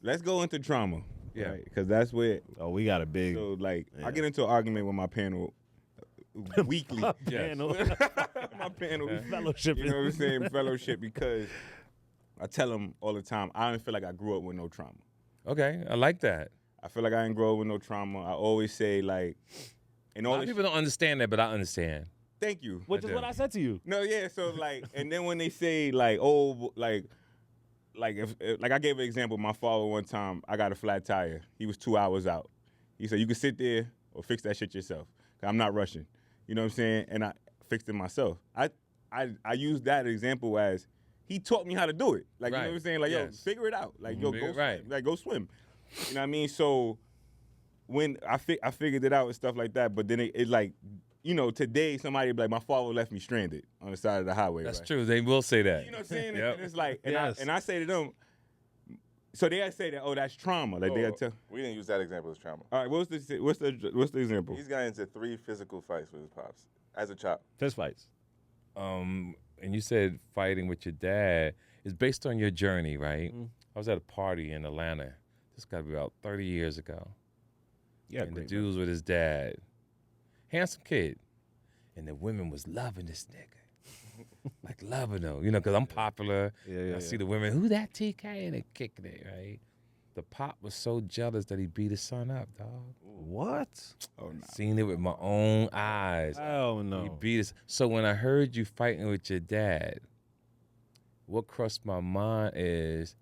let's go into trauma. Yeah. Because that's where. Oh, we got a big So like, I get into an argument with my panel weekly. panel. My panel Fellowship. You know what I'm saying? Fellowship, because I tell them all the time, I don't feel like I grew up with no trauma. Okay, I like that. I feel like I didn't grow up with no trauma. I always say like, and A all lot of this. people don't understand that, but I understand. Thank you. Which is what I said to you. No, yeah. So like, and then when they say like, oh, like if like I gave an example. My father one time, I got a flat tire. He was 2 hours out. He said, you can sit there or fix that shit yourself. 'Cause I'm not rushing. You know what I'm saying? And I fixed it myself. I use that example as he taught me how to do it. Like, you know what I'm saying? Like, yo, figure it out. Like, yo, go Right. swim. Like, go swim. You know what I mean? So when I figured it out and stuff like that, but then it like, you know, today somebody be like, my father left me stranded on the side of the highway. That's right? true. They will say that. You know what I'm saying? Yep. And it's like, and, Yes. I say to them, so they say that, oh, that's trauma. Like they tell. We didn't use that example as trauma. All right, what's the example? He's got into 3 physical fights with his pops as a child. Fist fights. And you said fighting with your dad is based on your journey, right? I was at a party in Atlanta. This got to be about 30 years ago. Yeah, And the great. dude was with his dad. Handsome kid. And the women was loving this nigga. Like loving him, you know, because I'm popular. Yeah, I see the women, who that TK? And they kicking it, right? The pop was so jealous that he beat his son up, dog. What? Oh, no. Seen it with my own eyes. Oh no. He beat us. So when I heard you fighting with your dad, what crossed my mind is,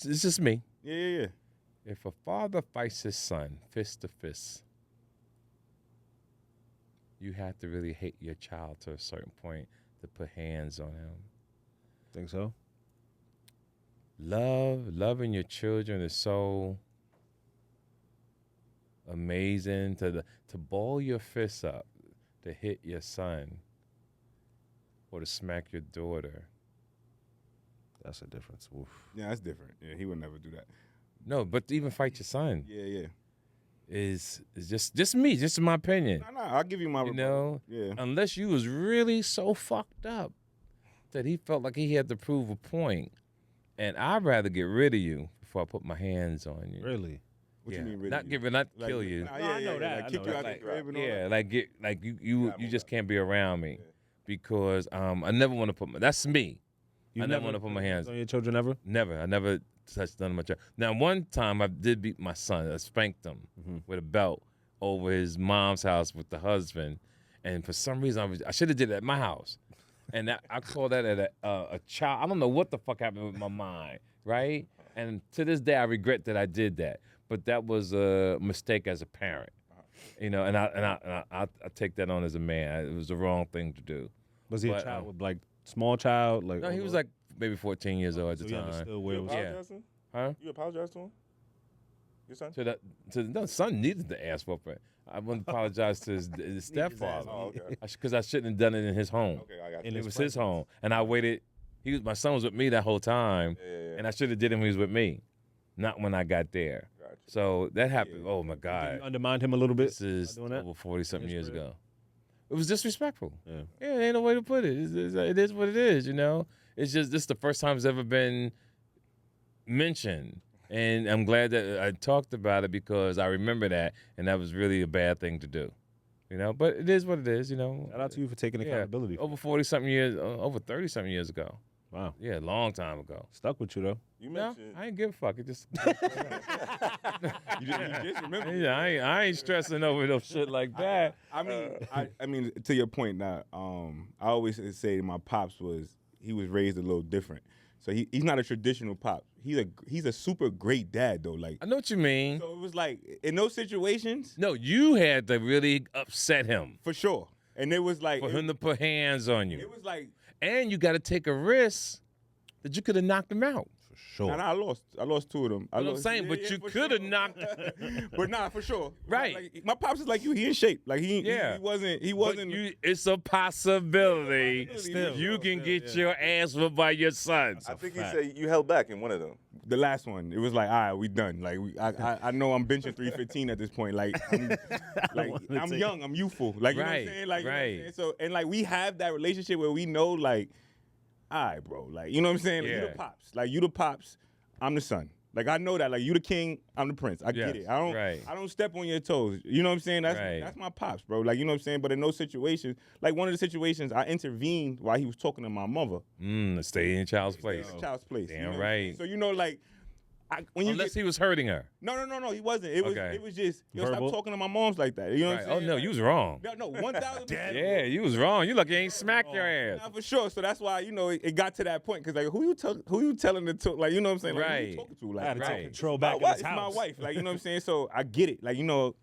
it's just me. Yeah. If a father fights his son fist to fist, you have to really hate your child to a certain point to put hands on him. Think so? Loving your children is so amazing. To ball your fists up, to hit your son, or to smack your daughter. That's a difference. Oof. Yeah, that's different. Yeah, he would never do that. No, but to even fight your son Yeah. is just me, just in my opinion. No, I'll give you my You rebuttal. know, Yeah. unless you was really so fucked up that he felt like he had to prove a point, and I'd rather get rid of you before I put my hands on you. Really? What yeah. you mean, not really? not Like, kill you. Nah, No, I know that. Like, I kick know you out that. the crib and all Yeah, that. like you just can't be around me because I never want to put my. That's me. I never want to put my hands on your children ever? Never. I never touched none of my child. Now, one time I did beat my son. I spanked him with a belt over his mom's house with the husband, and for some reason I should have did it at my house, and I call that at a child. I don't know what the fuck happened with my mind, right? And to this day I regret that I did that, but that was a mistake as a parent, you know. And I take that on as a man. It was the wrong thing to do. Was he a But, child with like small child? Like No, he was like maybe 14 years old at so the he time. understood where it was. Yeah. Apologize to him? Huh? You apologize to him? Your son? No, son needed the ass whooping. I wouldn't apologize to his stepfather Oh, okay. because I shouldn't have done it in his home. Okay, I got you. In It his was his presence. home, and I waited. My son was with me that whole time, Yeah. and I should have did it when he was with me, not when I got there. Gotcha. So that happened. Oh my You God, undermined him a little bit. this is doing that? over 40-something years History. ago. It was disrespectful. Yeah. Yeah, ain't no way to put it. It is what it is, you know? It's just, this is the first time it's ever been mentioned. And I'm glad that I talked about it because I remember that, and that was really a bad thing to do, you know? But it is what it is, you know? Shout out to you for taking accountability. Over 40-something years, over 30-something years ago. Wow. Yeah, a long time ago. Stuck with you though. You No, mentioned I ain't give a fuck. It just, You just remember. yeah, I ain't stressing over no shit like that. I mean, to your point now, I always say my pops he was raised a little different. So he's not a traditional pop. He's a super great dad though. Like, I know what you mean. so it was like in those situations, No, you had to really upset him for sure. And it was like for him to put hands on you. it was like, And you got to take a risk that you could have knocked him out. For sure. and I lost two of them. What I'm saying, but you could have knocked. But nah, for sure. Right. Like, my pops is like you. He in shape. Like he Yeah. he But wasn't. it's a possibility Still. you can get your ass whooped by your sons. I think he said you held back in one of them. The last one, it was like, all right, we done. Like, I know I'm benching 315 at this point. Like, I'm young, I'm youthful. Like, you know what I'm Right, saying? Like, you know what I'm right. saying? So, and like, we have that relationship where we know, like, all right, bro. Like, you know what I'm saying? Like, you Yeah. the pops. Like, you the pops. I'm the son. Like I know that. Like you the king, I'm the prince. I get Yes, it. I right. don't step on your toes. You know what I'm saying? Right. That's my pops, bro. Like you know what I'm saying. But in those situations, like one of the situations, I intervened while he was talking to my mother. Stay in your child's place. In the child's place. Damn you know what I'm saying? right. So you know, like when you Unless get, he was hurting her. no, he wasn't. It was Okay. it was just yo, Verbal? stop talking to my moms like that. You know what Right. I'm Oh saying? no, Like, you was wrong. no, 1,000%. Yeah, you was wrong. You lucky ain't smacked your ass. Nah, for sure. So that's why it got to that point because like who you telling to talk? Like you know what I'm saying? Like, who Right. you talking to? I Like had to Right. take control my back in wife, his it's house. my wife. Like you know what I'm saying? So I get it. Like you know,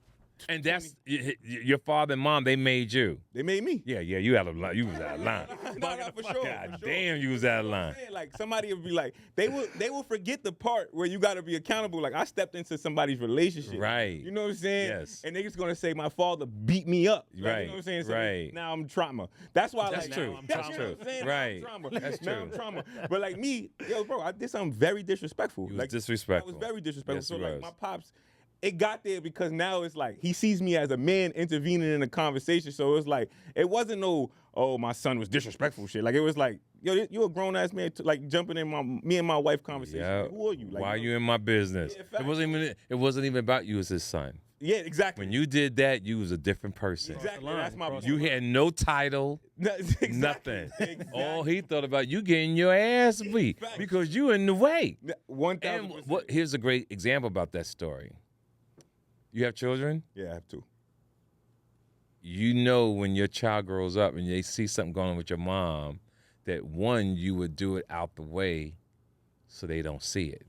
And that's your father and mom. They made you. they made me. Yeah. You out of line. You was out of line. Nah, for sure. God for sure. damn, you was out of You know what I'm line. saying? Like somebody would be like, they will forget the part where you got to be accountable. Like I stepped into somebody's relationship, Right. You know what I'm saying? Yes. And they just gonna say my father beat me up, like, Right. You know what I'm saying? So Right. now I'm trauma. That's why That's like true. now I'm That's trauma. You know true. what I'm saying? Right. Now I'm trauma. That's Now true. I'm trauma. But like me, yo, bro, I did something very disrespectful. You was like disrespectful. I was very disrespectful. Yes, so you like was. my pops. It got there because now it's like he sees me as a man intervening in a conversation. So it's like it wasn't no, oh, my son was disrespectful shit. Like it was like, yo, you a grown ass man, like jumping in me and my wife conversation. Yeah. Like, who are you? Like, Why are you you in my business? Yeah, It facts. wasn't even about you as his son. Yeah, exactly. When you did that, you was a different person. Exactly. That's my You had no title, exactly. nothing. Exactly. All he thought about you getting your ass beat Facts. because you in the way. 1,000%. And here's a great example about that story. You have children? Yeah, I have to. You know when your child grows up and they see something going on with your mom, that one, you would do it out the way so they don't see it.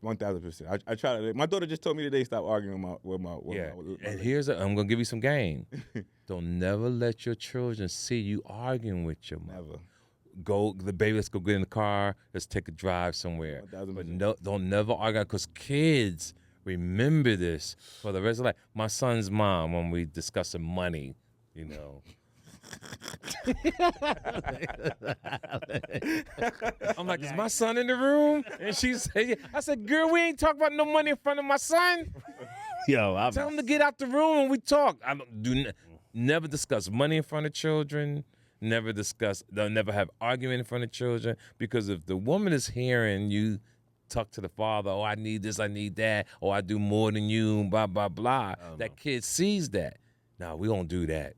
1,000%. I try to. My daughter just told me today stop arguing with my. Yeah. my And I'm gonna give you some game. Don't never let your children see you arguing with your mother. never. Let's go get in the car, let's take a drive somewhere. 1000%. But no, don't never argue because kids remember this for the rest of life. My son's mom, when we discussing money, you know. I'm like, is my son in the room? And she said, I said, girl, we ain't talking about no money in front of my son. Yo, Tell him to get out the room when we talk. I don't never discuss money in front of children. Never have argument in front of children. Because if the woman is hearing you talk to the father, oh, I need this, I need that, oh, I do more than you, blah, blah, blah. That kid sees that. No, we don't do that.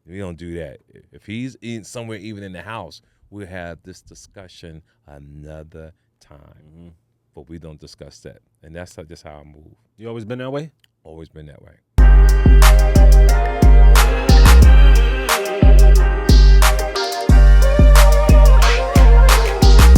We don't do that. If he's somewhere even in the house, we'll have this discussion another time. But we don't discuss that. And that's just how I move. You always been that way? Always been that way.